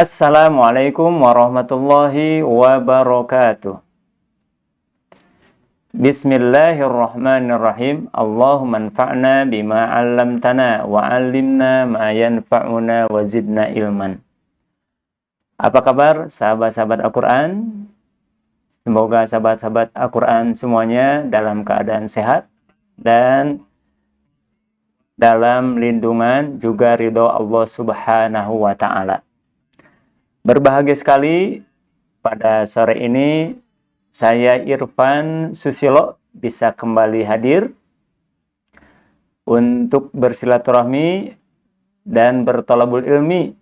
Assalamualaikum warahmatullahi wabarakatuh. Bismillahirrahmanirrahim. Allahumma anfa'na bima 'allamtana wa 'allimna ma yanfa'una wa zidna ilman. Apa kabar sahabat-sahabat Al-Quran? Semoga sahabat-sahabat Al-Quran semuanya dalam keadaan sehat dan dalam lindungan juga ridho Allah Subhanahu wa ta'ala. Berbahagia sekali pada sore ini saya Irfan Susilo bisa kembali hadir untuk bersilaturahmi dan bertolabul ilmi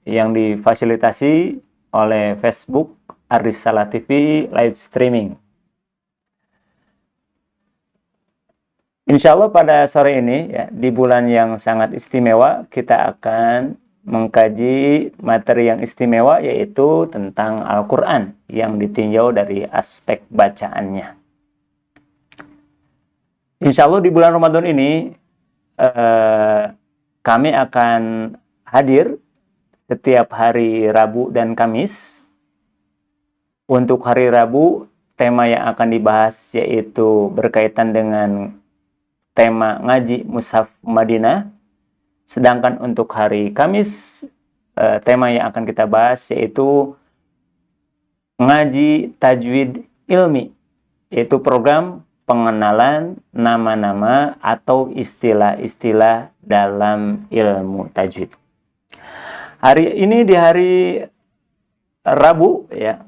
yang difasilitasi oleh Facebook Ar-Risalah TV live streaming. Insya Allah pada sore ini ya, di bulan yang sangat istimewa kita akan mengkaji materi yang istimewa yaitu tentang Al-Quran yang ditinjau dari aspek bacaannya. Insya Allah di bulan Ramadan ini kami akan hadir setiap hari Rabu dan Kamis. Untuk hari Rabu, tema yang akan dibahas yaitu berkaitan dengan tema ngaji Mushaf Madinah. Sedangkan untuk hari Kamis, tema yang akan kita bahas yaitu ngaji tajwid ilmi, yaitu program pengenalan nama-nama atau istilah-istilah dalam ilmu tajwid. Hari ini di hari Rabu ya,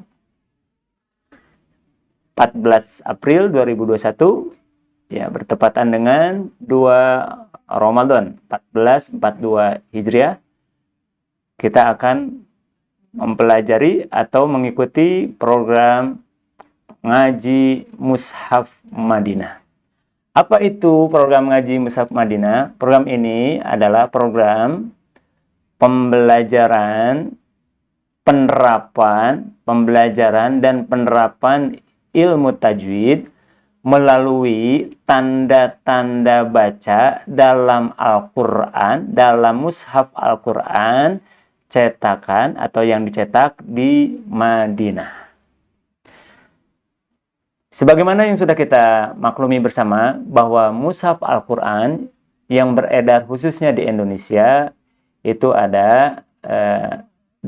14 April 2021 ya, bertepatan dengan 2 Ramadan 1442 Hijriah, kita akan mempelajari atau mengikuti program ngaji Mushaf Madinah. Apa itu program ngaji Mushaf Madinah? Program ini adalah program pembelajaran, pembelajaran dan penerapan ilmu tajwid melalui tanda-tanda baca dalam Al-Quran, dalam Mushaf Al-Quran cetakan atau yang dicetak di Madinah. Sebagaimana yang sudah kita maklumi bersama bahwa Mushaf Al-Quran yang beredar khususnya di Indonesia itu ada 2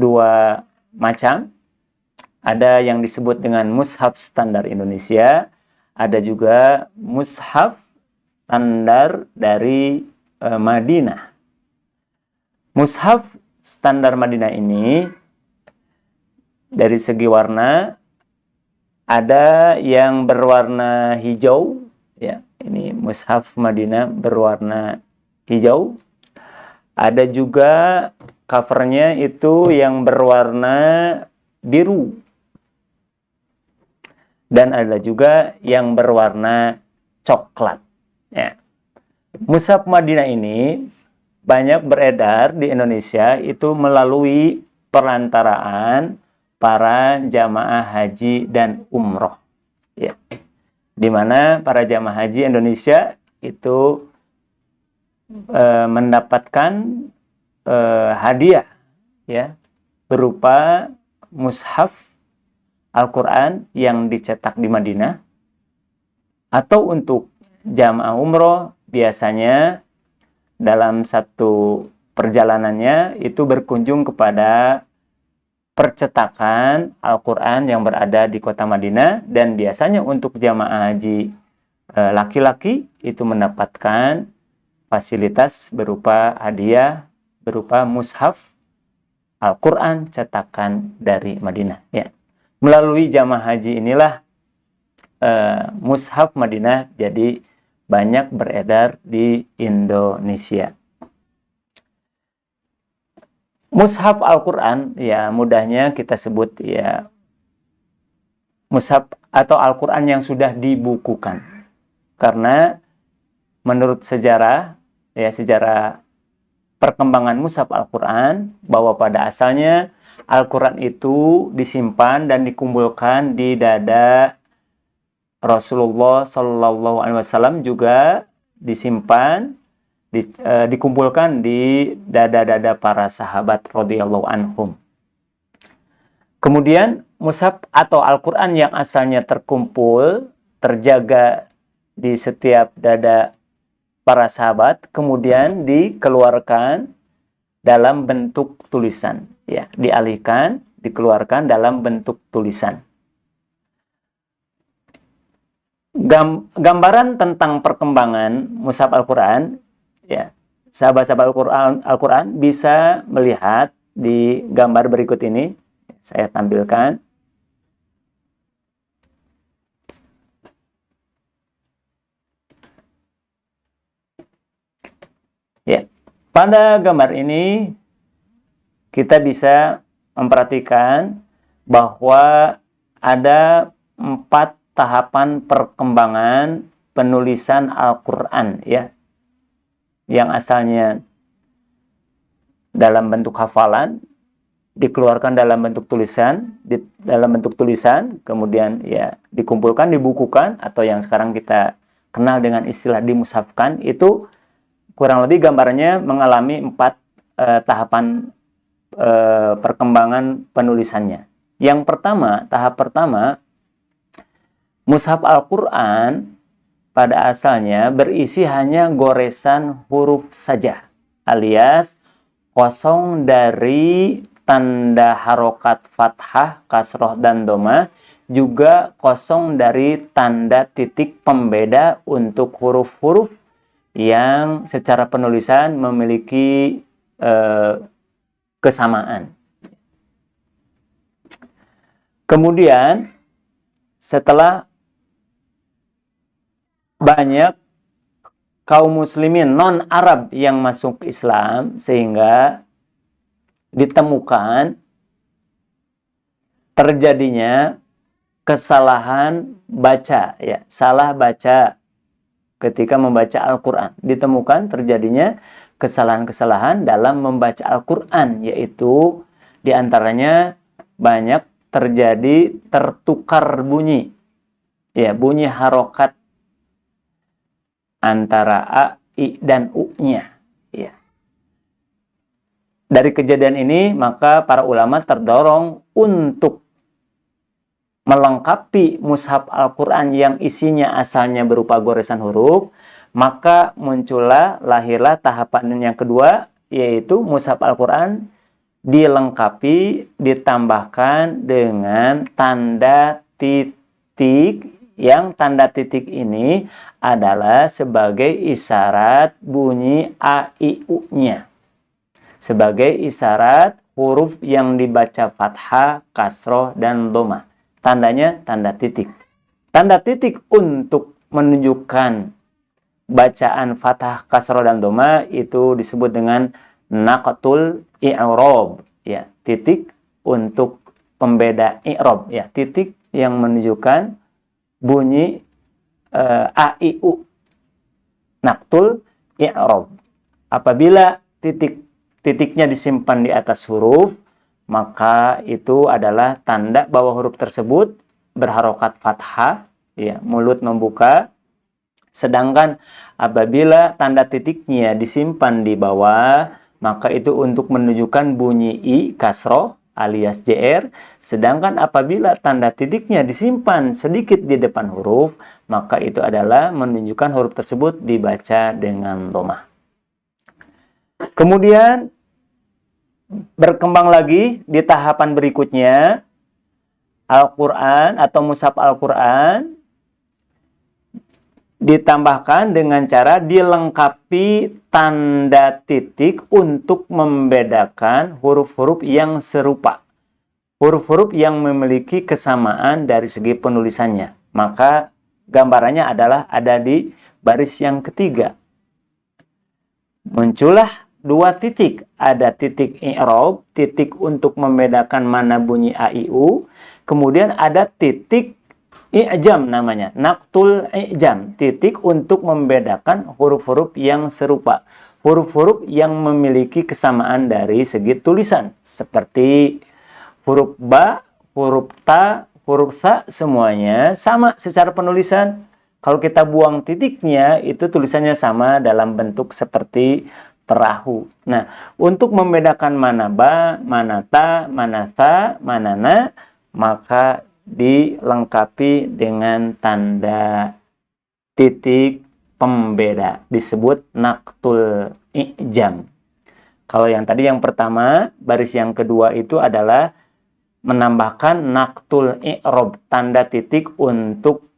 macam. Ada yang disebut dengan Mushaf Standar Indonesia, ada juga Mushaf Standar dari Madinah. Mushaf Standar Madinah ini dari segi warna ada yang berwarna hijau ya, ini Mushaf Madinah berwarna hijau. Ada juga covernya itu yang berwarna biru. Dan ada juga yang berwarna coklat. Ya. Mushaf Madinah ini banyak beredar di Indonesia itu melalui perantaraan para jamaah haji dan umroh. Ya. Di mana para jamaah haji Indonesia itu mendapatkan hadiah ya, berupa mushaf Al-Quran yang dicetak di Madinah. Atau untuk jamaah umroh biasanya dalam satu perjalanannya itu berkunjung kepada percetakan Al-Quran yang berada di kota Madinah. Dan biasanya untuk jamaah haji laki-laki itu mendapatkan fasilitas berupa hadiah berupa mushaf Al-Quran cetakan dari Madinah ya. Melalui jamaah haji inilah Mushaf Madinah jadi banyak beredar di Indonesia. Mushaf Al-Quran ya mudahnya kita sebut ya mushaf atau Al-Quran yang sudah dibukukan. Karena menurut sejarah ya, sejarah perkembangan mushaf Al-Quran bahwa pada asalnya Al-Quran itu disimpan dan dikumpulkan di dada Rasulullah Shallallahu Alaihi Wasallam, juga disimpan dikumpulkan di dada-dada para sahabat radhiyallahu anhum. Kemudian mushaf atau Al-Quran yang asalnya terkumpul, terjaga di setiap dada para sahabat, kemudian dikeluarkan dalam bentuk tulisan, ya, dialihkan, dikeluarkan dalam bentuk tulisan. Gambaran tentang perkembangan mushaf Al-Quran, ya, sahabat-sahabat Al-Quran bisa melihat di gambar berikut ini. Saya tampilkan. Ya, pada gambar ini kita bisa memperhatikan bahwa ada 4 tahapan perkembangan penulisan Al-Quran, ya, yang asalnya dalam bentuk hafalan dikeluarkan dalam bentuk tulisan, kemudian ya dikumpulkan, dibukukan, atau yang sekarang kita kenal dengan istilah dimushafkan. Itu kurang lebih gambarnya mengalami 4 tahapan perkembangan penulisannya. Yang pertama, tahap pertama, mushaf Al-Quran pada asalnya berisi hanya goresan huruf saja, alias kosong dari tanda harokat fathah, kasroh, dan domah, juga kosong dari tanda titik pembeda untuk huruf-huruf yang secara penulisan memiliki kesamaan. Kemudian setelah banyak kaum muslimin non-Arab yang masuk Islam, sehingga ditemukan terjadinya kesalahan baca, ya, salah baca ketika membaca Al-Quran. Ditemukan terjadinya kesalahan-kesalahan dalam membaca Al-Quran, yaitu diantaranya banyak terjadi tertukar bunyi, ya, bunyi harokat antara A, I, dan U-nya, ya. Dari kejadian ini, maka para ulama terdorong untuk melengkapi mushaf Al-Quran yang isinya asalnya berupa goresan huruf, maka lahirlah tahapan yang kedua, yaitu mushaf Al-Quran dilengkapi, ditambahkan dengan tanda titik, yang tanda titik ini adalah sebagai isyarat bunyi A, I, U-nya. Sebagai isyarat huruf yang dibaca fathah, kasroh, dan domah. Tandanya tanda titik. Tanda titik untuk menunjukkan bacaan fathah, kasroh, dan domah itu disebut dengan naqtul i'rab, ya, titik untuk pembeda i'rab, ya, titik yang menunjukkan bunyi A, I, U. Naqtul i'rab. Apabila titiknya disimpan di atas huruf, maka itu adalah tanda bahwa huruf tersebut berharokat fathah, ya, mulut membuka. Sedangkan apabila tanda titiknya disimpan di bawah, maka itu untuk menunjukkan bunyi I, kasroh, alias JR. Sedangkan apabila tanda titiknya disimpan sedikit di depan huruf, maka itu adalah menunjukkan huruf tersebut dibaca dengan domah. Kemudian berkembang lagi di tahapan berikutnya, Al-Quran atau mushaf Al-Quran ditambahkan dengan cara dilengkapi tanda titik untuk membedakan huruf-huruf yang serupa, huruf-huruf yang memiliki kesamaan dari segi penulisannya. Maka gambarannya adalah ada di baris yang ketiga. Muncullah 2 titik, ada titik i'rab, titik untuk membedakan mana bunyi A, I, U. Kemudian ada titik i'jam namanya, naqtul i'jam, titik untuk membedakan huruf-huruf yang serupa, huruf-huruf yang memiliki kesamaan dari segi tulisan, seperti huruf ba, huruf ta, huruf tha, semuanya sama secara penulisan. Kalau kita buang titiknya, itu tulisannya sama dalam bentuk seperti perahu. Nah, untuk membedakan mana ba, mana ta, mana tha, mana na, maka dilengkapi dengan tanda titik pembeda, disebut naktul i'jam. Kalau yang tadi yang pertama, baris yang kedua itu adalah menambahkan naktul i'rob, tanda titik untuk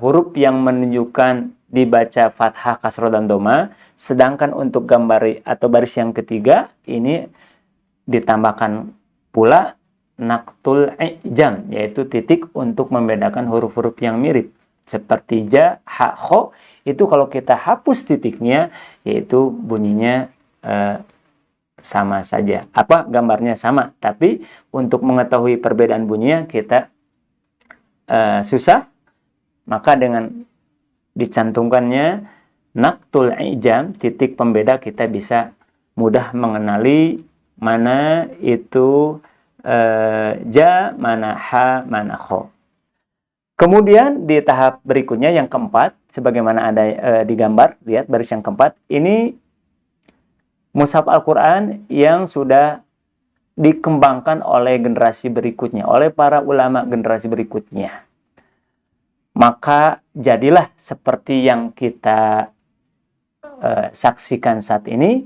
huruf yang menunjukkan dibaca fathah, kasroh, dan doma. Sedangkan untuk gambar atau baris yang ketiga ini ditambahkan pula naktul i'jam, yaitu titik untuk membedakan huruf-huruf yang mirip. Seperti ja, ha, kho, itu kalau kita hapus titiknya, yaitu bunyinya sama saja. Apa gambarnya sama, tapi untuk mengetahui perbedaan bunyinya kita susah. Maka dengan dicantumkannya naktul i'jam, titik pembeda, kita bisa mudah mengenali mana itu ja, mana ha, mana kho. Kemudian di tahap berikutnya yang keempat, sebagaimana ada digambar, lihat baris yang keempat, ini mushaf Al-Quran yang sudah dikembangkan oleh generasi berikutnya, oleh para ulama generasi berikutnya. Maka jadilah seperti yang kita saksikan saat ini,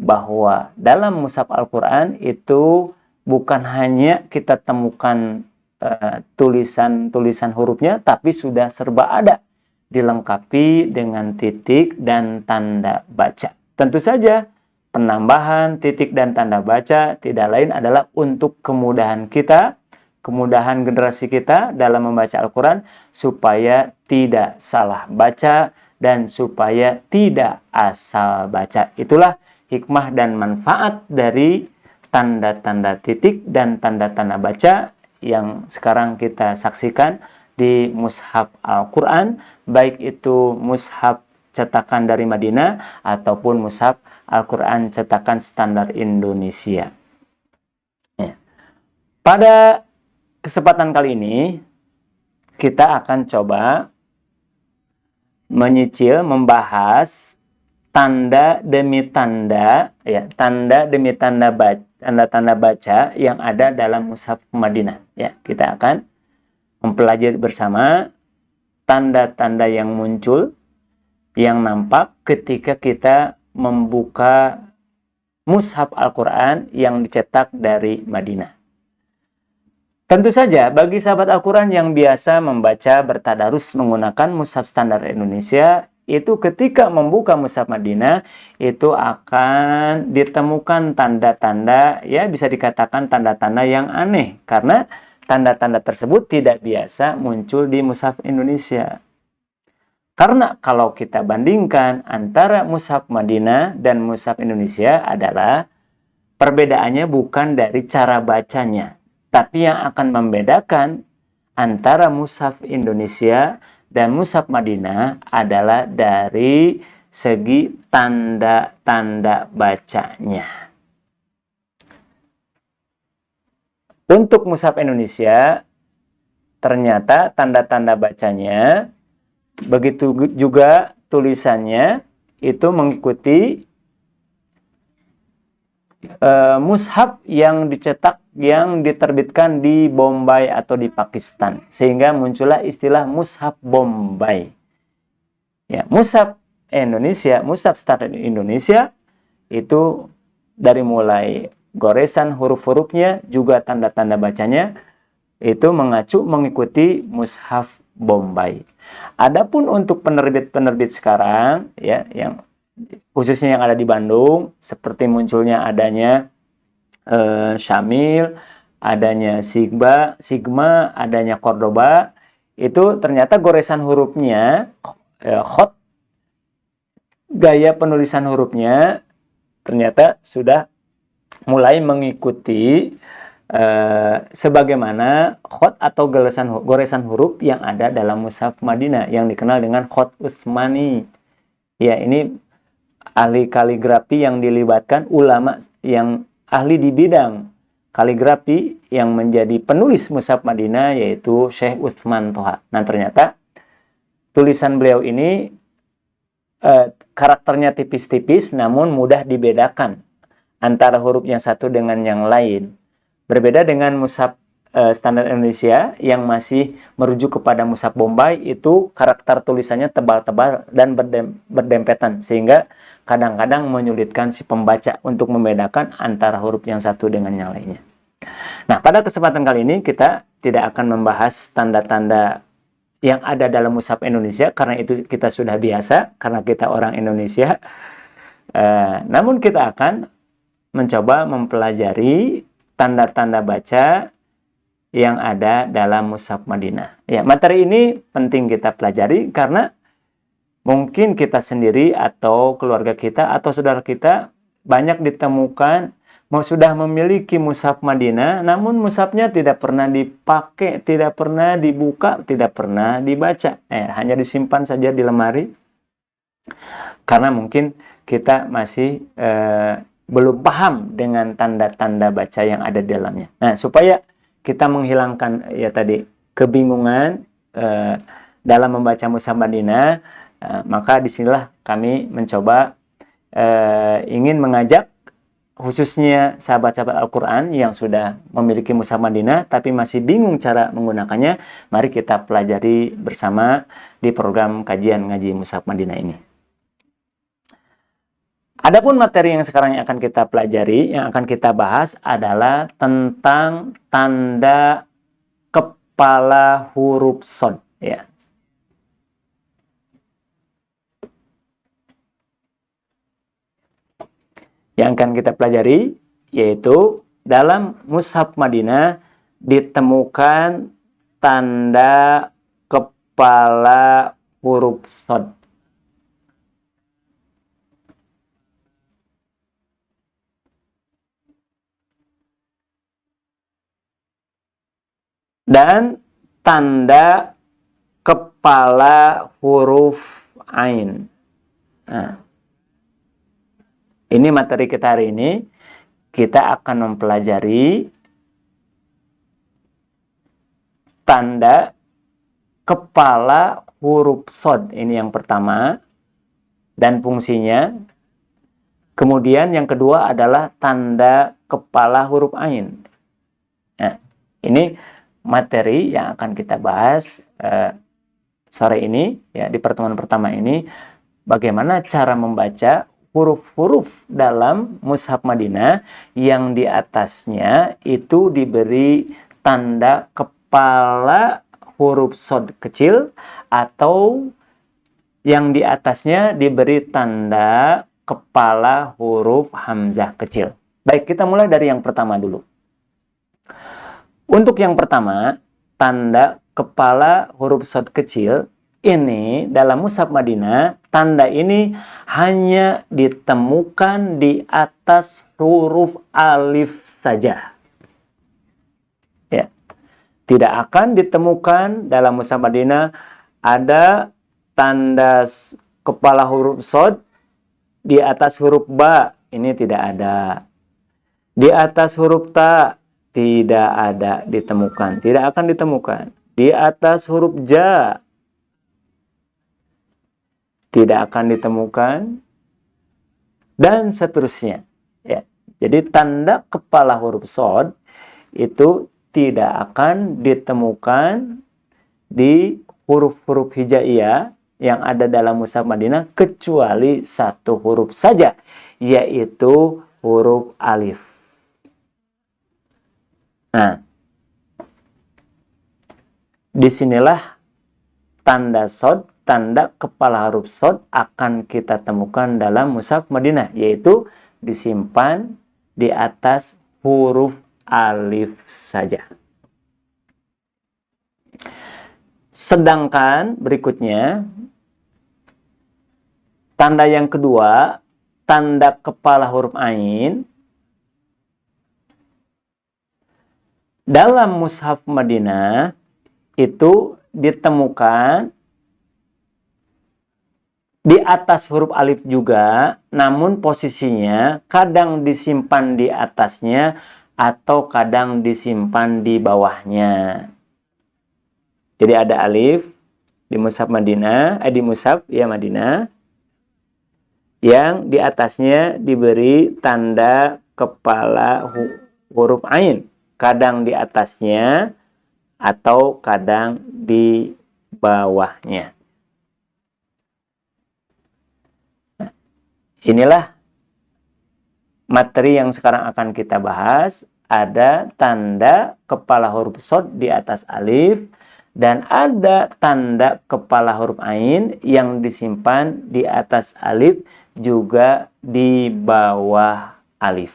bahwa dalam mushaf Al-Quran itu bukan hanya kita temukan tulisan-tulisan hurufnya, tapi sudah serba ada, dilengkapi dengan titik dan tanda baca. Tentu saja penambahan titik dan tanda baca tidak lain adalah untuk kemudahan kita, kemudahan generasi kita dalam membaca Al-Quran, supaya tidak salah baca dan supaya tidak asal baca. Itulah hikmah dan manfaat dari tanda-tanda titik dan tanda-tanda baca yang sekarang kita saksikan di mushaf Al-Quran, baik itu mushaf cetakan dari Madinah ataupun mushaf Al-Quran cetakan standar Indonesia. Ya. Pada kesempatan kali ini kita akan coba menyicil, membahas tanda demi tanda, ya, tanda demi tanda baca, tanda-tanda baca yang ada dalam mushaf Madinah. Ya, kita akan mempelajari bersama tanda-tanda yang muncul, yang nampak ketika kita membuka mushaf Al-Quran yang dicetak dari Madinah. Tentu saja bagi sahabat Al-Quran yang biasa membaca bertadarus menggunakan mushaf standar Indonesia, itu ketika membuka mushaf Madinah itu akan ditemukan tanda-tanda, ya bisa dikatakan tanda-tanda yang aneh, karena tanda-tanda tersebut tidak biasa muncul di mushaf Indonesia. Karena kalau kita bandingkan antara mushaf Madinah dan mushaf Indonesia adalah perbedaannya bukan dari cara bacanya, tapi yang akan membedakan antara mushaf Indonesia dan mushaf Madinah adalah dari segi tanda-tanda bacanya. Untuk mushaf Indonesia, ternyata tanda-tanda bacanya, begitu juga tulisannya, itu mengikuti mushaf yang dicetak, yang diterbitkan di Bombay atau di Pakistan, sehingga muncullah istilah mushaf Bombay. Ya, mushaf Indonesia, mushaf standar Indonesia itu dari mulai goresan huruf-hurufnya juga tanda-tanda bacanya itu mengacu mengikuti mushaf Bombay. Adapun untuk penerbit-penerbit sekarang, ya, yang khususnya yang ada di Bandung, seperti munculnya adanya Syamil, adanya Sigma, adanya Cordoba, itu ternyata goresan hurufnya, khot, gaya penulisan hurufnya ternyata sudah mulai mengikuti sebagaimana khot atau goresan huruf yang ada dalam mushaf Madinah yang dikenal dengan khot Utsmani. Ya, ini ahli kaligrafi yang dilibatkan ulama yang ahli di bidang kaligrafi yang menjadi penulis mushaf Madinah, yaitu Syekh Utsman Toha. Nah, ternyata tulisan beliau ini karakternya tipis-tipis namun mudah dibedakan antara huruf yang satu dengan yang lain. Berbeda dengan mushaf standar Indonesia yang masih merujuk kepada mushaf Bombay, itu karakter tulisannya tebal-tebal dan berdempetan sehingga kadang-kadang menyulitkan si pembaca untuk membedakan antara huruf yang satu dengan yang lainnya. Nah, pada kesempatan kali ini kita tidak akan membahas tanda-tanda yang ada dalam mushaf Indonesia karena itu kita sudah biasa karena kita orang Indonesia. Namun kita akan mencoba mempelajari tanda-tanda baca yang ada dalam mushaf Madinah. Ya, materi ini penting kita pelajari karena mungkin kita sendiri atau keluarga kita atau saudara kita banyak ditemukan sudah memiliki mushaf Madinah, namun mushafnya tidak pernah dipakai, tidak pernah dibuka, tidak pernah dibaca. Hanya disimpan saja di lemari karena mungkin kita masih belum paham dengan tanda-tanda baca yang ada di dalamnya. Nah, supaya kita menghilangkan ya tadi kebingungan dalam membaca mushaf Madinah, maka disinilah kami mencoba ingin mengajak khususnya sahabat-sahabat Al-Quran yang sudah memiliki mushaf Madinah tapi masih bingung cara menggunakannya. Mari kita pelajari bersama di program kajian ngaji mushaf Madinah ini. Adapun materi yang sekarang akan kita pelajari, yang akan kita bahas adalah tentang tanda kepala huruf shad. Ya. Yang akan kita pelajari yaitu dalam mushaf Madinah ditemukan tanda kepala huruf shad. Dan tanda kepala huruf ain. Nah, ini materi kita hari ini. Kita akan mempelajari tanda kepala huruf shad. Ini yang pertama dan fungsinya. Kemudian yang kedua adalah tanda kepala huruf ain. Nah, ini materi yang akan kita bahas sore ini ya, di pertemuan pertama ini, bagaimana cara membaca huruf-huruf dalam mushaf Madinah yang di atasnya itu diberi tanda kepala huruf shad kecil atau yang di atasnya diberi tanda kepala huruf hamzah kecil. Baik, kita mulai dari yang pertama dulu. Untuk yang pertama, tanda kepala huruf shad kecil ini dalam mushaf Madinah, tanda ini hanya ditemukan di atas huruf alif saja. Ya. Tidak akan ditemukan dalam mushaf Madinah ada tanda kepala huruf shad di atas huruf ba, ini tidak ada. Di atas huruf ta tidak ada ditemukan, tidak akan ditemukan. Di atas huruf ja tidak akan ditemukan dan seterusnya. Ya. Jadi tanda kepala huruf shad itu tidak akan ditemukan di huruf-huruf hijaiyah yang ada dalam mushaf Madinah kecuali satu huruf saja, yaitu huruf alif. Nah, disinilah tanda shad, tanda kepala huruf shad akan kita temukan dalam mushaf Madinah, yaitu disimpan di atas huruf alif saja. Sedangkan berikutnya, tanda yang kedua, tanda kepala huruf ain. Dalam mushaf Madinah itu ditemukan di atas huruf alif juga, namun posisinya kadang disimpan di atasnya atau kadang disimpan di bawahnya. Jadi ada alif di mushaf Madinah, di mushaf ya Madinah. yang di atasnya diberi tanda kepala huruf ain, kadang di atasnya atau kadang di bawahnya. Inilah materi yang sekarang akan kita bahas. Ada tanda kepala huruf shad di atas alif, dan ada tanda kepala huruf ain yang disimpan di atas alif juga di bawah alif.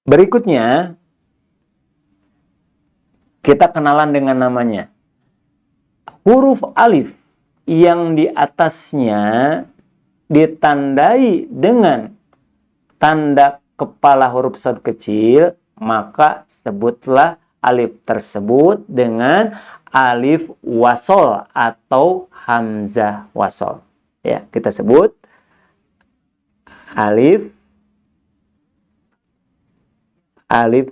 Berikutnya, kita kenalan dengan namanya. Huruf alif yang di atasnya ditandai dengan tanda kepala huruf shad kecil, maka sebutlah alif tersebut dengan alif wasol atau hamzah wasol. Ya, kita sebut alif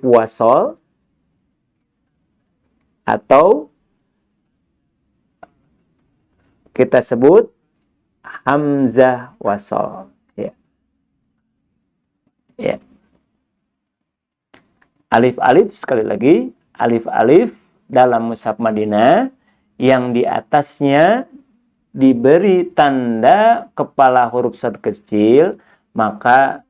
wasol atau kita sebut hamzah wasol. Ya. Ya. Alif-alif, sekali lagi, alif-alif dalam mushaf Madinah yang di atasnya diberi tanda kepala huruf shad kecil, maka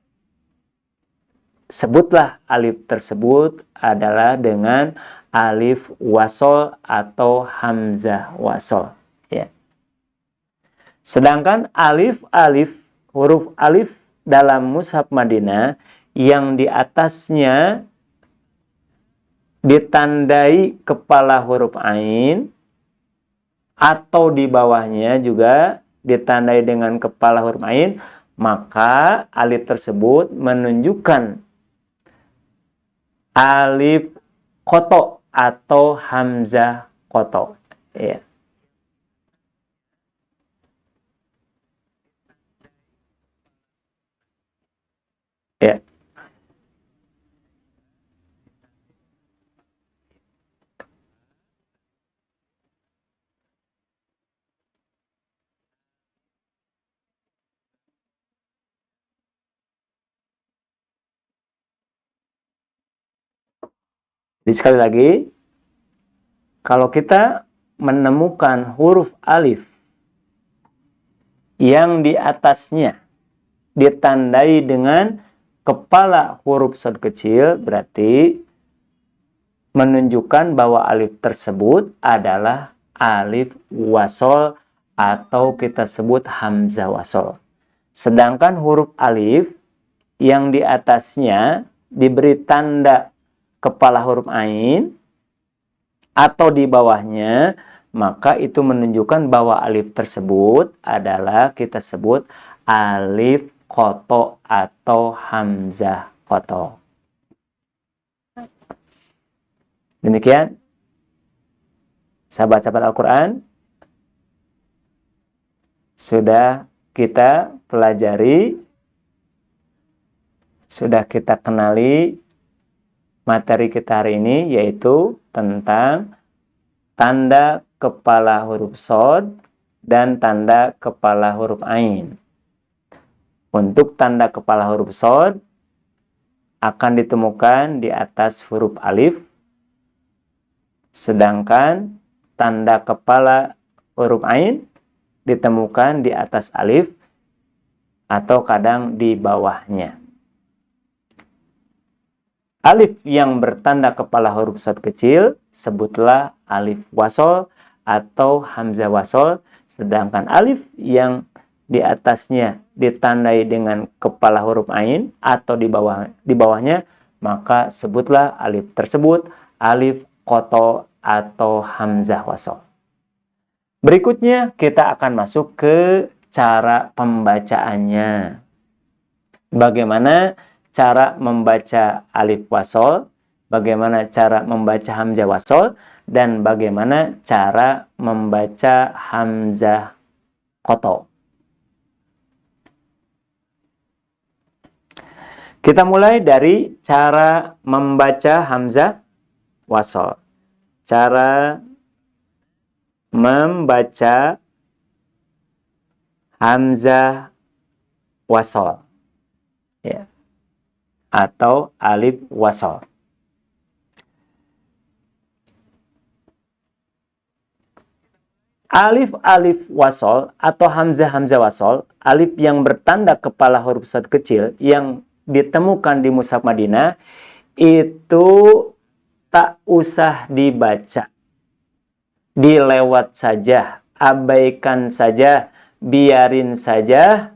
sebutlah alif tersebut adalah dengan alif wasol atau hamzah wasol. Ya. Sedangkan alif-alif, huruf alif dalam mushaf Madinah yang di atasnya ditandai kepala huruf ain atau di bawahnya juga ditandai dengan kepala huruf ain, maka alif tersebut menunjukkan alif koto atau hamzah koto. Ya. Ya. Jadi sekali lagi, kalau kita menemukan huruf alif yang di atasnya ditandai dengan kepala huruf shad kecil, berarti menunjukkan bahwa alif tersebut adalah alif wasol atau kita sebut hamzah wasol. Sedangkan huruf alif yang di atasnya diberi tanda kepala huruf ain atau di bawahnya, maka itu menunjukkan bahwa alif tersebut adalah kita sebut alif koto atau hamzah koto. Demikian, sahabat-sahabat Al-Quran, sudah kita pelajari, sudah kita kenali materi kita hari ini, yaitu tentang tanda kepala huruf shad dan tanda kepala huruf ain. Untuk tanda kepala huruf shad akan ditemukan di atas huruf alif, sedangkan tanda kepala huruf ain ditemukan di atas alif atau kadang di bawahnya. Alif yang bertanda kepala huruf shad kecil sebutlah alif wasol atau hamzah wasol, sedangkan alif yang di atasnya ditandai dengan kepala huruf ain atau di bawahnya, maka sebutlah alif tersebut alif koto atau hamzah wasol. Berikutnya kita akan masuk ke cara pembacaannya. Bagaimana cara membaca alif wasol, bagaimana cara membaca hamzah wasol, dan bagaimana cara membaca hamzah koto. Kita mulai dari cara membaca hamzah wasol. Cara membaca hamzah wasol, ya, atau alif wasol. Alif-alif wasol atau hamzah-hamzah wasol, alif yang bertanda kepala huruf shad kecil yang ditemukan di mushaf Madinah, itu tak usah dibaca. Dilewat saja, abaikan saja, biarin saja,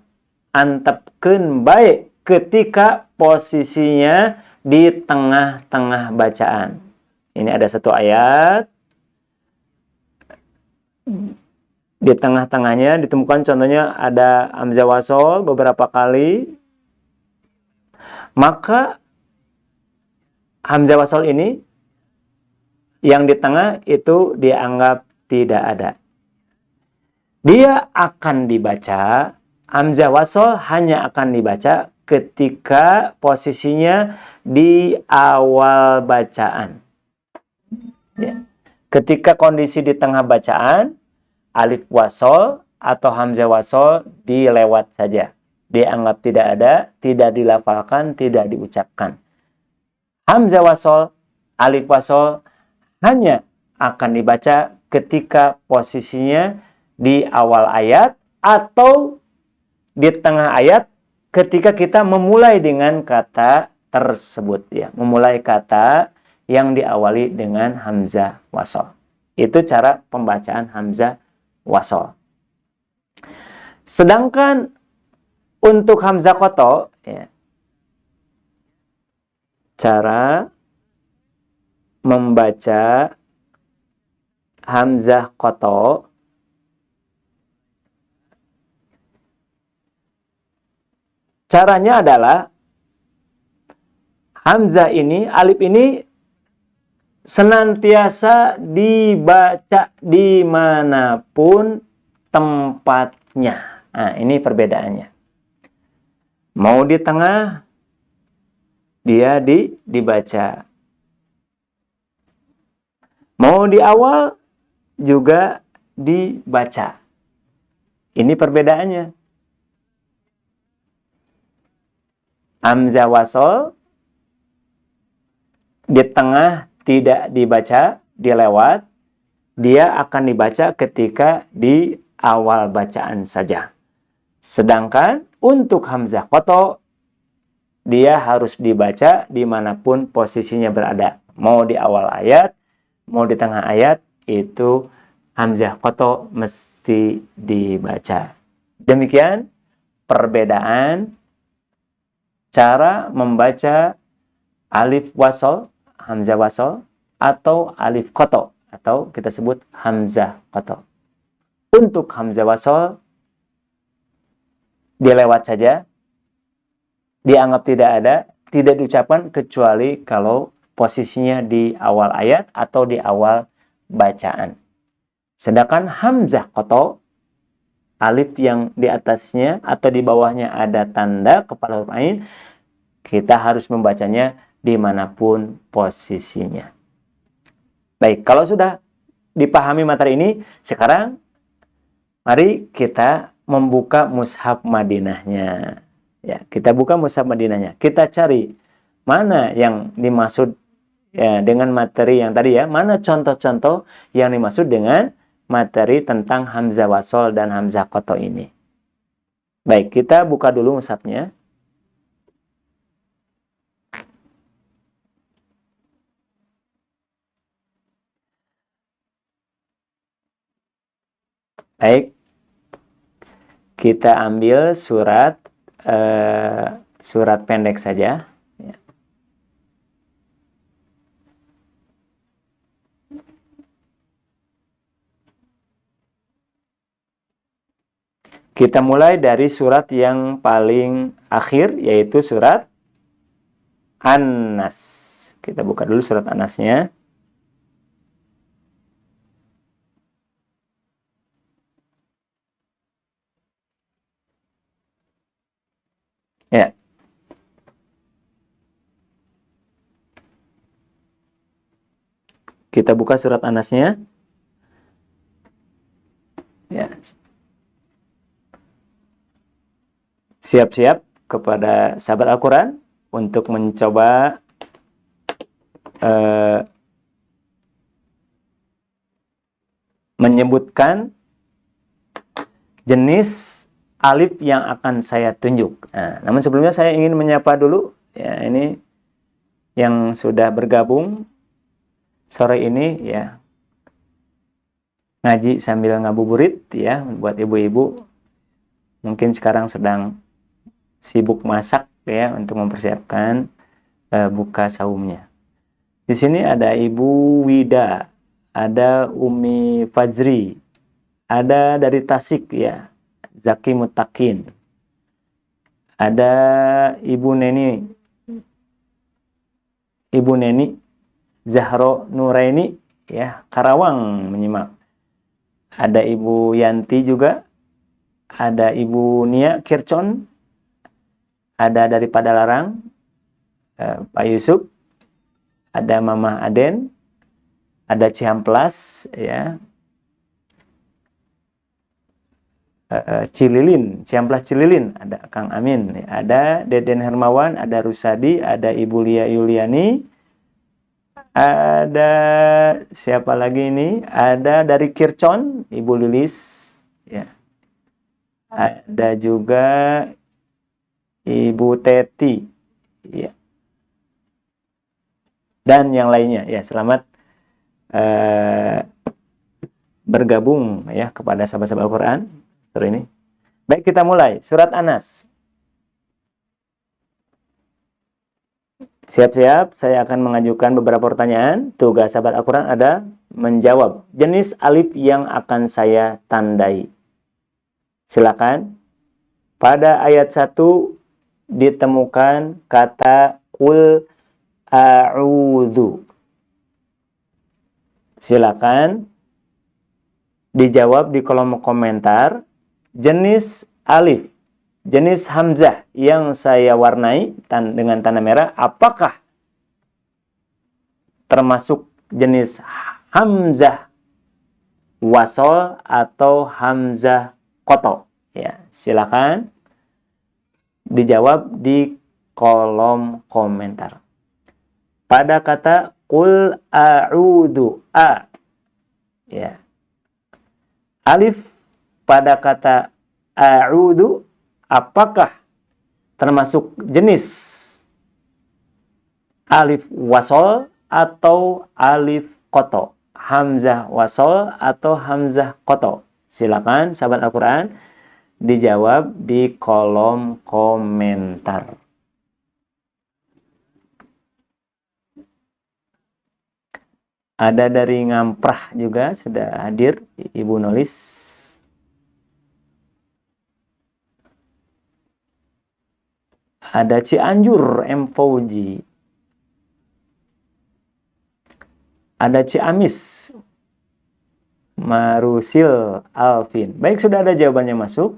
antepkeun baik ketika posisinya di tengah-tengah bacaan. Ini ada satu ayat, di tengah-tengahnya ditemukan contohnya ada hamzah wasol beberapa kali, maka hamzah wasol ini yang di tengah itu dianggap tidak ada. Dia akan dibaca, hamzah wasol hanya akan dibaca ketika posisinya di awal bacaan. Ya. Ketika kondisi di tengah bacaan, alif wasol atau hamzah wasol dilewat saja. Dianggap tidak ada, tidak dilafalkan, tidak diucapkan. Hamzah wasol, alif wasol hanya akan dibaca ketika posisinya di awal ayat atau di tengah ayat ketika kita memulai dengan kata tersebut, ya. Memulai kata yang diawali dengan hamzah wasol. Itu cara pembacaan hamzah wasol. Sedangkan untuk hamzah qoto, ya, cara membaca hamzah qoto caranya adalah hamzah ini, alif ini senantiasa dibaca dimanapun tempatnya. Nah, ini perbedaannya. Mau di tengah, dia dibaca. Mau di awal, juga dibaca. Ini perbedaannya. Hamzah wasol di tengah tidak dibaca, dilewat, dia akan dibaca ketika di awal bacaan saja. Sedangkan untuk hamzah qoto, dia harus dibaca dimanapun posisinya berada. Mau di awal ayat, mau di tengah ayat, itu hamzah qoto mesti dibaca. Demikian perbedaan cara membaca alif wasol, hamzah wasol, atau alif qoto, atau kita sebut hamzah qoto. Untuk hamzah wasol, dilewat saja, dianggap tidak ada, tidak diucapkan kecuali kalau posisinya di awal ayat atau di awal bacaan. Sedangkan hamzah qoto, alif yang di atasnya atau di bawahnya ada tanda kepala huruf ain, kita harus membacanya dimanapun posisinya. Baik, kalau sudah dipahami materi ini, sekarang mari kita membuka mushaf Madinahnya. Ya, kita buka mushaf Madinahnya. Kita cari mana yang dimaksud, ya, dengan materi yang tadi, ya. Mana contoh-contoh yang dimaksud dengan materi tentang hamzah wasol dan hamzah qoto ini. Baik, kita buka dulu mushafnya. Baik, kita ambil surat pendek saja. Ya. Kita mulai dari surat yang paling akhir, yaitu surat An-Nas. Kita buka dulu surat An-Nasnya. Ya. Kita buka surat An-Nasnya. Ya. Siap-siap kepada sahabat Al-Quran untuk mencoba menyebutkan jenis alif yang akan saya tunjuk. Nah, namun sebelumnya saya ingin menyapa dulu, ya, ini yang sudah bergabung sore ini, ya, ngaji sambil ngabuburit, ya, buat ibu-ibu mungkin sekarang sedang sibuk masak, ya, untuk mempersiapkan buka saumnya. Di sini ada Ibu Wida, ada Umi Fazri, ada dari Tasik, ya, Zaki Mutakin, ada Ibu Neni Zahro Nuraini, ya, Karawang menyimak. Ada Ibu Yanti juga, ada Ibu Nia Kircon, ada dari Padalarang, Pak Yusuf, ada Mama Aden, ada Cihamplas, ya, Cililin, Ciamplas Cililin, ada Kang Amin, ada Deden Hermawan, ada Rusadi, ada Ibu Lia Yuliani, ada siapa lagi ini? Ada dari Kircon, Ibu Lilis, ya. Ada juga Ibu Teti, ya. Dan yang lainnya, ya. Selamat bergabung, ya, kepada sahabat-sahabat Al-Quran sore ini. Baik, kita mulai surat An-Nas. Siap-siap, saya akan mengajukan beberapa pertanyaan. Tugas sahabat Al-Quran ada menjawab jenis alif yang akan saya tandai. Silakan. Pada ayat 1 ditemukan kata qul a'udzu. Silakan dijawab di kolom komentar jenis alif, jenis hamzah yang saya warnai dengan tanda merah, apakah termasuk jenis hamzah wasol atau hamzah qata? Ya, silakan dijawab di kolom komentar. Pada kata qul a'udzu, a, ya, alif pada kata a'udzu apakah termasuk jenis alif wasol atau alif qata? Hamzah wasol atau hamzah qata? Silakan sahabat Al-Quran dijawab di kolom komentar. Ada dari Ngamprah juga sudah hadir, Ibu Nolis. Ada Cianjur, M. Fauji. Ada Ciamis, Marusil Alvin. Baik, sudah ada jawabannya masuk.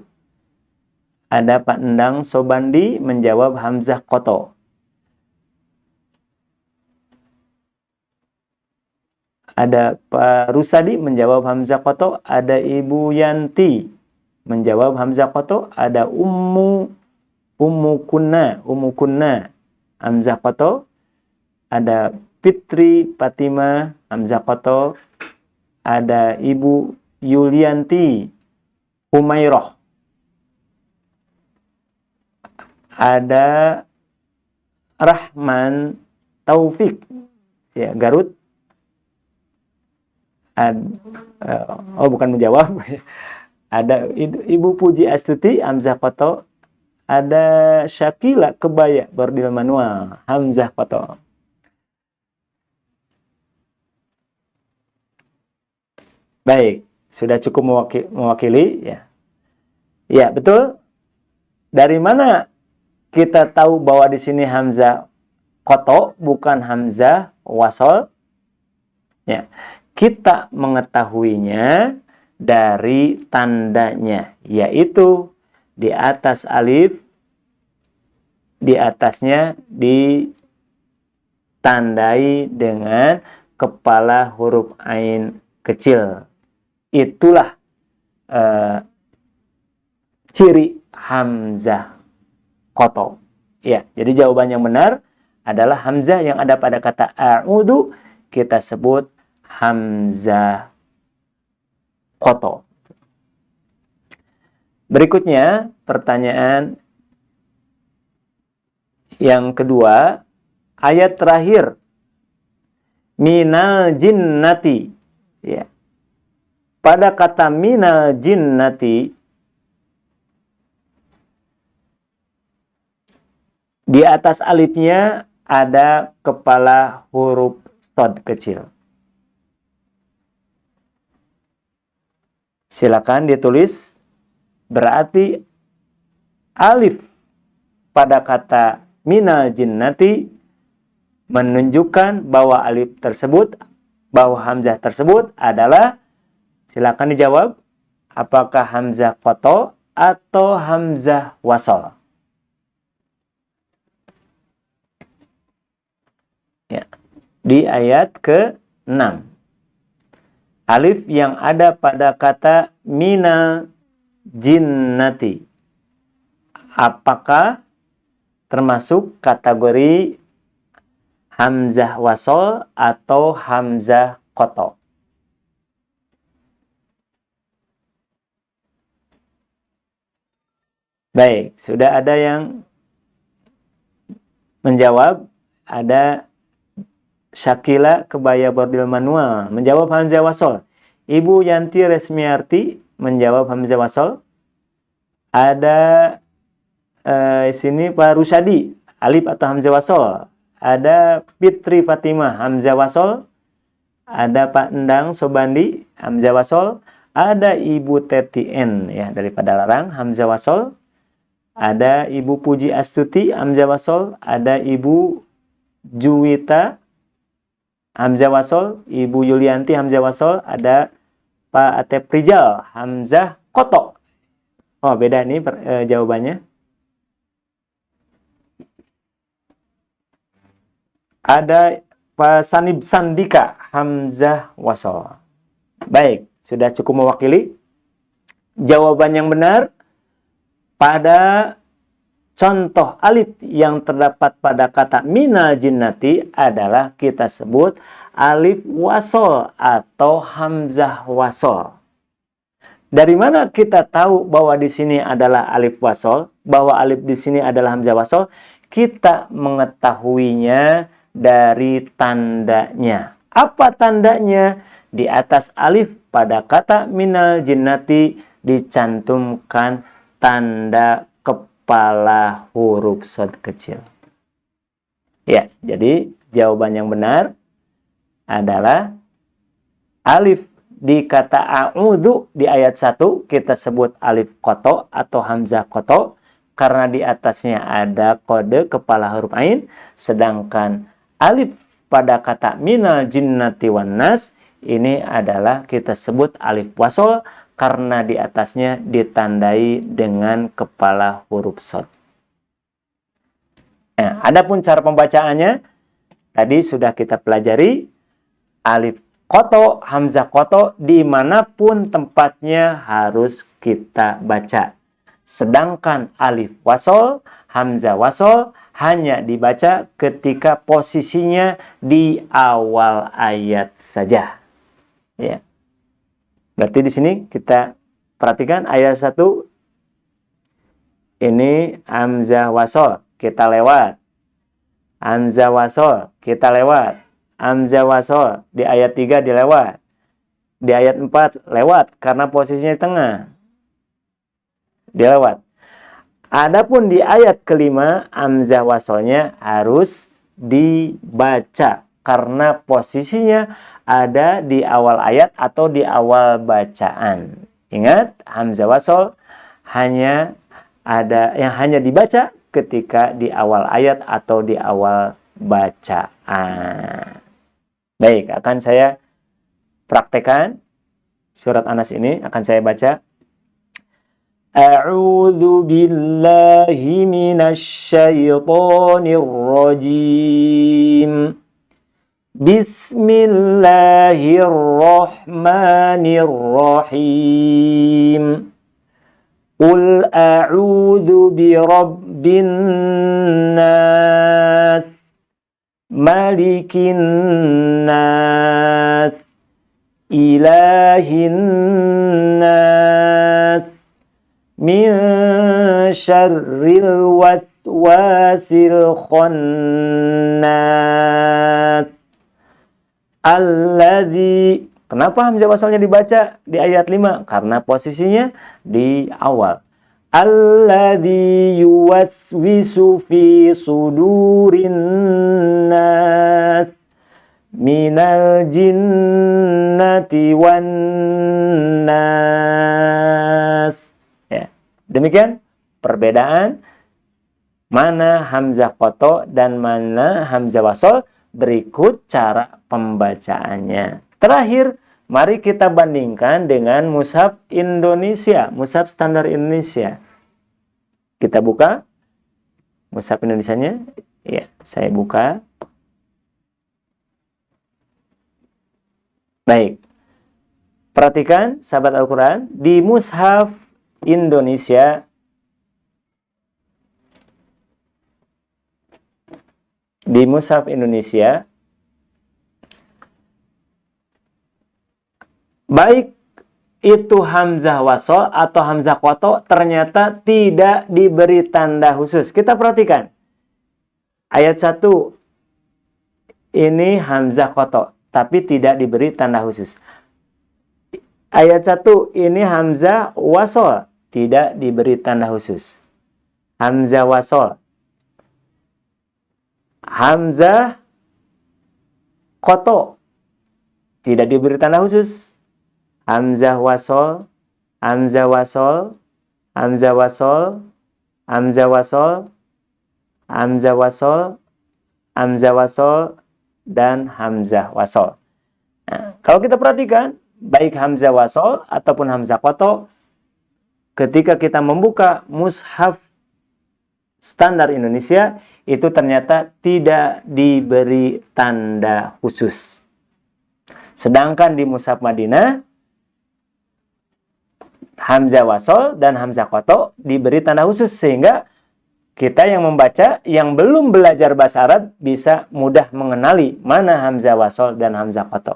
Ada Pak Endang Sobandi menjawab hamzah qata. Ada Pak Rusadi menjawab hamzah qata. Ada Ibu Yanti menjawab hamzah qata. Ada Ummu Kunna hamzah qata. Ada Fitri Fatima hamzah qata. Ada Ibu Yulianti Humairah. Ada Rahman Taufik, ya, Garut. Bukan menjawab. Ada Ibu Puji Astuti hamzah qata. Ada Syakila Kebaya Bordil Manual hamzah qata. Baik, sudah cukup mewakili, ya. Ya, betul. Dari mana kita tahu bahwa di sini hamzah qata bukan hamzah wasol? Ya. Kita mengetahuinya dari tandanya, yaitu di atas alif, di atasnya ditandai dengan kepala huruf ain kecil. Itulah ciri hamzah koto. Ya, jadi jawaban yang benar adalah hamzah yang ada pada kata a'udhu kita sebut hamzah koto. Berikutnya, pertanyaan yang kedua, ayat terakhir minal jinnati. Ya. Pada kata minal jinnati, di atas alifnya ada kepala huruf shad kecil. Silakan ditulis. Berarti alif pada kata minal jinnati menunjukkan bahwa alif tersebut, bahwa hamzah tersebut adalah, silakan dijawab, apakah hamzah koto atau hamzah wasol. Ya. Di ayat ke-6. Alif yang ada pada kata minal jinnati, apakah termasuk kategori hamzah wasol atau hamzah koto? Baik, sudah ada yang menjawab. Ada Syakila Kebaya Bordil Manual menjawab hamzah wasol. Ibu Yanti Resmiarti menjawab hamzah wasol. Ada sini Pak Rusadi, alif atau hamzah wasol. Ada Fitri Fatimah, hamzah wasol. Ada Pak Endang Sobandi, hamzah wasol. Ada Ibu Teti N ya daripada Larang, hamzah wasol. Ada Ibu Puji Astuti, hamzah wasol. Ada Ibu Juwita, hamzah wasol. Ibu Yulianti, hamzah wasol. Ada Pak Atep Rijal, hamzah koto. Oh, beda nih jawabannya. Ada Pak Sanib Sandika, hamzah wasol. Baik, sudah cukup mewakili. Jawaban yang benar pada contoh alif yang terdapat pada kata minal jinnati adalah kita sebut alif wasol atau hamzah wasol. Dari mana kita tahu bahwa di sini adalah alif wasol, bahwa alif di sini adalah hamzah wasol? Kita mengetahuinya dari tandanya. Apa tandanya? Di atas alif pada kata minal jinnati dicantumkan tanda kepala huruf shad kecil. Ya, jadi jawaban yang benar adalah alif di kata a'udhu di ayat 1 kita sebut alif koto atau hamzah koto karena di atasnya ada kode kepala huruf ain, sedangkan alif pada kata minal jinnati wan nas ini adalah kita sebut alif wasol karena di atasnya ditandai dengan kepala huruf shad. Nah, adapun cara pembacaannya tadi sudah kita pelajari. Alif koto, hamzah koto dimanapun tempatnya harus kita baca. Sedangkan alif wasol, hamzah wasol hanya dibaca ketika posisinya di awal ayat saja. Ya. Berarti di sini kita perhatikan ayat 1 ini hamzah wasol, kita lewat. Hamzah wasol, kita lewat. Hamzah wasol di ayat 3 dilewat. Di ayat 4 lewat karena posisinya di tengah. Dilewat. Adapun di ayat kelima hamzah wasolnya harus dibaca karena posisinya ada di awal ayat atau di awal bacaan. Ingat, hamzah wasol hanya ada yang hanya dibaca ketika di awal ayat atau di awal bacaan. Baik, akan saya praktekkan surat Anas ini, akan saya baca. A'udzu billahi minasy syaithanir rajim. Bismillahirrahmanirrahim. Qul a'udzu birabbin nas, malikin nas, ilahin nas, min syarril waswasil khannas, alladzi. Kenapa hamzah wasalnya dibaca di ayat 5? Karena posisinya di awal. Alladzi yuwaswisu fi sudurin nas minal jinnati wan nas. Ya. Demikian perbedaan mana hamzah qata dan mana hamzah wasal, berikut cara pembacaannya. Terakhir, mari kita bandingkan dengan mushaf Indonesia, mushaf standar Indonesia. Kita buka mushaf Indonesianya. Ya, saya buka. Baik. Perhatikan sahabat Al-Quran, di mushaf Indonesia baik itu hamzah wasol atau hamzah qata ternyata tidak diberi tanda khusus. Kita perhatikan. Ayat 1 ini hamzah qata tapi tidak diberi tanda khusus. Ayat 1 ini hamzah wasol tidak diberi tanda khusus. Hamzah wasol. Hamzah qata tidak diberi tanda khusus. Hamzah wasol, hamzah wasol, hamzah wasol, hamzah wasol, hamzah wasol, hamzah wasol, dan hamzah wasol. Nah, kalau kita perhatikan, baik hamzah wasol ataupun hamzah qata, ketika kita membuka mushaf standar Indonesia, itu ternyata tidak diberi tanda khusus. Sedangkan di mushaf Madinah, hamzah wasol dan hamzah qata diberi tanda khusus, sehingga kita yang membaca, yang belum belajar bahasa Arab, bisa mudah mengenali mana hamzah wasol dan hamzah qata.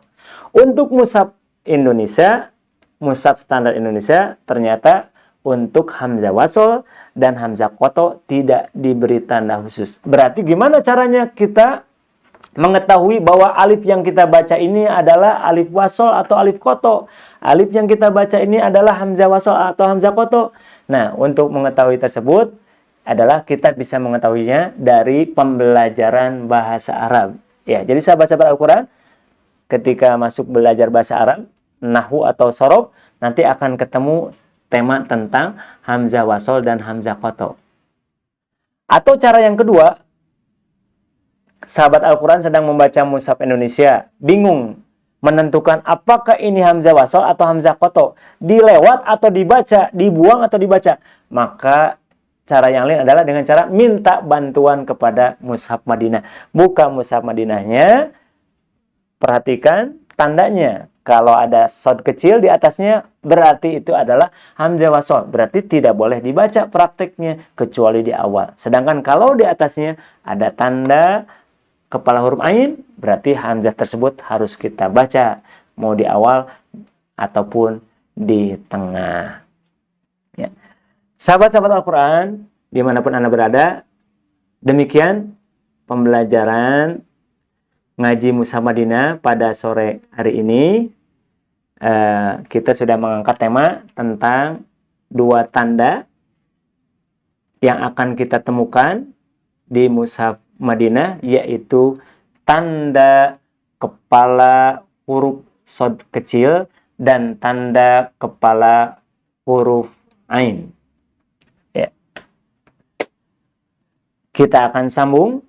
Untuk mushaf Indonesia, mushaf standar Indonesia, ternyata untuk hamzah wasol dan hamzah qata tidak diberi tanda khusus. Berarti gimana caranya kita mengetahui bahwa alif yang kita baca ini adalah alif wasol atau alif qata? Alif yang kita baca ini adalah hamzah wasol atau hamzah qata? Nah, untuk mengetahui tersebut adalah kita bisa mengetahuinya dari pembelajaran bahasa Arab. Ya, jadi sahabat-sahabat Al-Quran, ketika masuk belajar bahasa Arab, nahwu atau sorof, nanti akan ketemu tema tentang hamzah wasol dan hamzah qata. Atau cara yang kedua, sahabat Al-Quran sedang membaca mushaf Indonesia, bingung menentukan apakah ini hamzah wasol atau hamzah qata, dilewat atau dibaca, dibuang atau dibaca. Maka cara yang lain adalah dengan cara minta bantuan kepada mushaf Madinah. Buka mushaf Madinahnya, perhatikan tandanya. Kalau ada shod kecil di atasnya, berarti itu adalah hamzah wasol. Berarti tidak boleh dibaca prakteknya, kecuali di awal. Sedangkan kalau di atasnya ada tanda kepala huruf ain, berarti hamzah tersebut harus kita baca, mau di awal ataupun di tengah. Ya. Sahabat-sahabat Al-Quran, dimanapun Anda berada, demikian pembelajaran ngaji mushaf Madinah pada sore hari ini. Kita sudah mengangkat tema tentang dua tanda yang akan kita temukan di mushaf Madinah, yaitu tanda kepala huruf shod kecil dan tanda kepala huruf ain. Ya. Kita akan sambung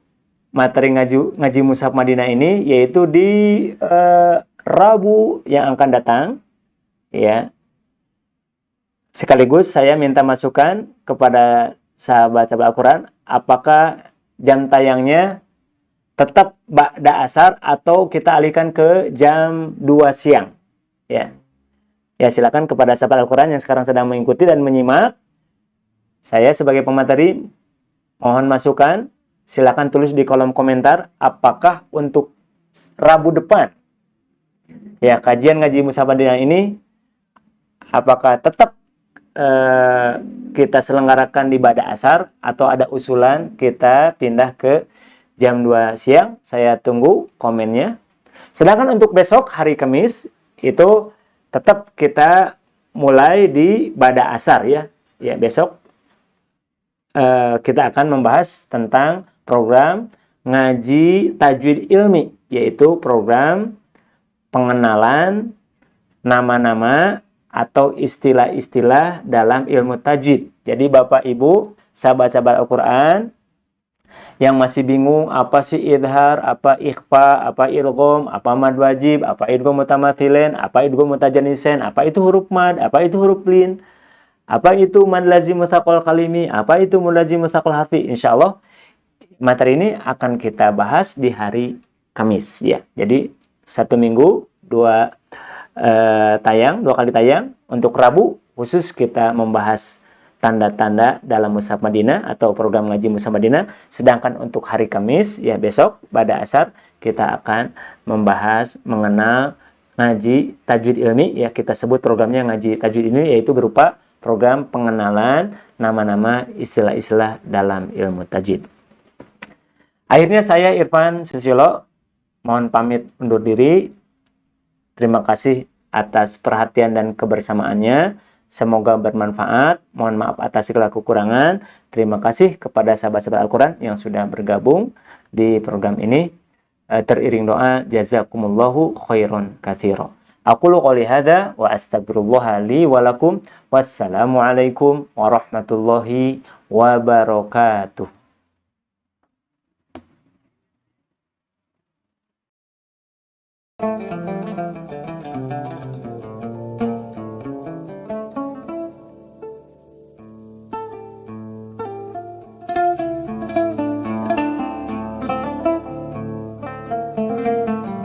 materi ngaji mushaf Madinah ini, yaitu di Rabu yang akan datang. Ya. Sekaligus saya minta masukan kepada sahabat-sahabat Al-Quran, apakah jam tayangnya tetap ba'da asar atau kita alihkan ke jam 2 siang. Ya. Ya, silakan kepada sahabat Al-Quran yang sekarang sedang mengikuti dan menyimak. Saya sebagai pemateri mohon masukan. Silakan tulis di kolom komentar apakah untuk Rabu depan ya kajian ngaji Musamadinah ini apakah tetap kita selenggarakan di ba'da asar atau ada usulan kita pindah ke jam 2 siang. Saya tunggu komennya. Sedangkan untuk besok hari Kamis itu tetap kita mulai di ba'da asar ya. Ya, besok kita akan membahas tentang program ngaji tajwid ilmi, yaitu program pengenalan nama-nama atau istilah-istilah dalam ilmu tajwid. Jadi Bapak Ibu, sahabat-sahabat Al-Quran yang masih bingung apa sih idhar, apa ikhfa, apa idgham, apa mad wajib, apa idgham mutamathilain, apa idgham mutajannisain, apa itu huruf mad, apa itu huruf lin, apa itu mad lazim mustaqal kalimi, apa itu mad lazim mustaqal harfi. Insyaallah materi ini akan kita bahas di hari Kamis ya. Jadi satu minggu dua kali tayang. Untuk Rabu khusus kita membahas tanda-tanda dalam Mushaf Madinah atau program ngaji Mushaf Madinah. Sedangkan untuk hari Kamis ya besok pada asar kita akan membahas mengenal ngaji tajwid ilmi ya, kita sebut programnya ngaji tajwid ini, yaitu berupa program pengenalan nama-nama istilah-istilah dalam ilmu tajwid. Akhirnya saya Irfan Susilo mohon pamit undur diri. Terima kasih atas perhatian dan kebersamaannya. Semoga bermanfaat. Mohon maaf atas segala kekurangan. Terima kasih kepada sahabat-sahabat Al-Quran yang sudah bergabung di program ini. Teriring doa, jazakumullahu khairan katsira. Aqulu qouli hadza wa astaghfirullah li wa lakum. Wassalamualaikum warahmatullahi wabarakatuh. Thank you.